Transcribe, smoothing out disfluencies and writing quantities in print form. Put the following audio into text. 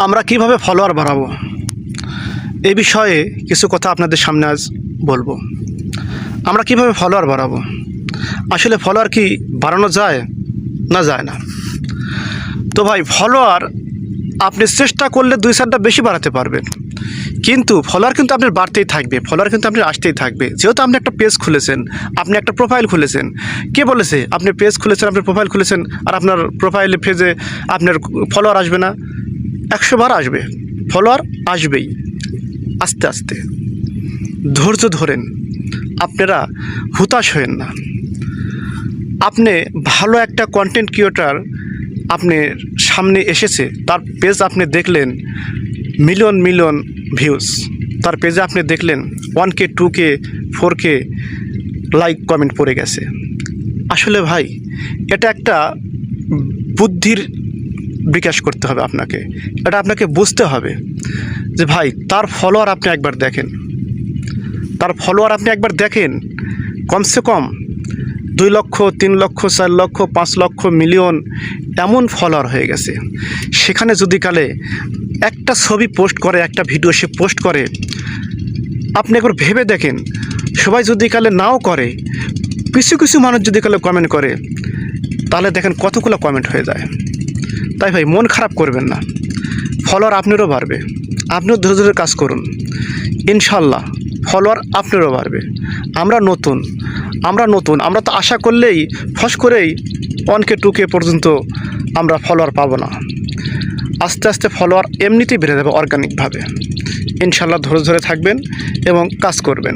আমরা কিভাবে ফলোয়ার বাড়াবো এই বিষয়ে কিছু কথা আপনাদের সামনে আজ বলবো। আমরা কিভাবে ফলোয়ার বাড়াবো, আসলে ফলোয়ার কি বাড়ানো যায় না যায় না? তো ভাই, ফলোয়ার আপনি চেষ্টা করলে 2-4টা বেশি বাড়াতে পারবেন, কিন্তু ফলোয়ার কিন্তু আপনার বাড়তেই থাকবে, ফলোয়ার কিন্তু আপনার আসতেই থাকবে। যেহেতু আপনি একটা পেজ খুলেছেন, আপনি একটা প্রোফাইল খুলেছেন, কে বলেছে আপনি পেজ খুলেছেন, আপনি প্রোফাইল খুলেছেন আর আপনার প্রোফাইলে পেজে আপনার ফলোয়ার আসবে না? 100 বার আসবে, ফলোয়ার আসবেই। আস্তে আস্তে ধৈর্য ধরেন, আপনারা হতাশ হয়েন না। আপনি ভালো একটা কন্টেন্ট ক্রিয়েটর আপনার সামনে এসেছে, তার পেজ আপনি দেখলেন মিলিয়ন মিলিয়ন ভিউজ, তার পেজে আপনি দেখলেন 1K 2K 4K like comment পড়ে গেছে। আসলে ভাই, এটা একটা বুদ্ধির বিকাশ করতে হবে আপনাকে, এটা আপনাকে বুঝতে হবে যে ভাই, তার ফলোয়ার আপনি একবার দেখেন, তার ফলোয়ার আপনি একবার দেখেন, কমসে কম 2 লক্ষ 3 লক্ষ 4 লক্ষ 5 লক্ষ মিলিয়ন এমন ফলোয়ার হয়ে গেছে। সেখানে যদি কালে একটা ছবি পোস্ট করে, একটা ভিডিও সে পোস্ট করে, আপনি একবার ভেবে দেখেন, সবাই যদি কালে নাও করে, কিছু কিছু মানুষ যদি কালে কমেন্ট করে, তাহলে দেখেন কতগুলো কমেন্ট হয়ে যায়। তাই ভাই, মন খারাপ করবেন না, ফলোয়ার আপনারও বাড়বে, আপনিও ধৈর্য ধরে কাজ করুন, ইনশাল্লাহ ফলোয়ার আপনারও বাড়বে। আমরা নতুন, আমরা তো আশা করলেই ফস করেই 1K 2K পর্যন্ত আমরা ফলোয়ার পাবো না। আস্তে আস্তে ফলোয়ার এমনিতেই বেড়ে যাবে অর্গানিকভাবে। ইনশাল্লাহ ধৈর্য ধরে থাকবেন এবং কাজ করবেন।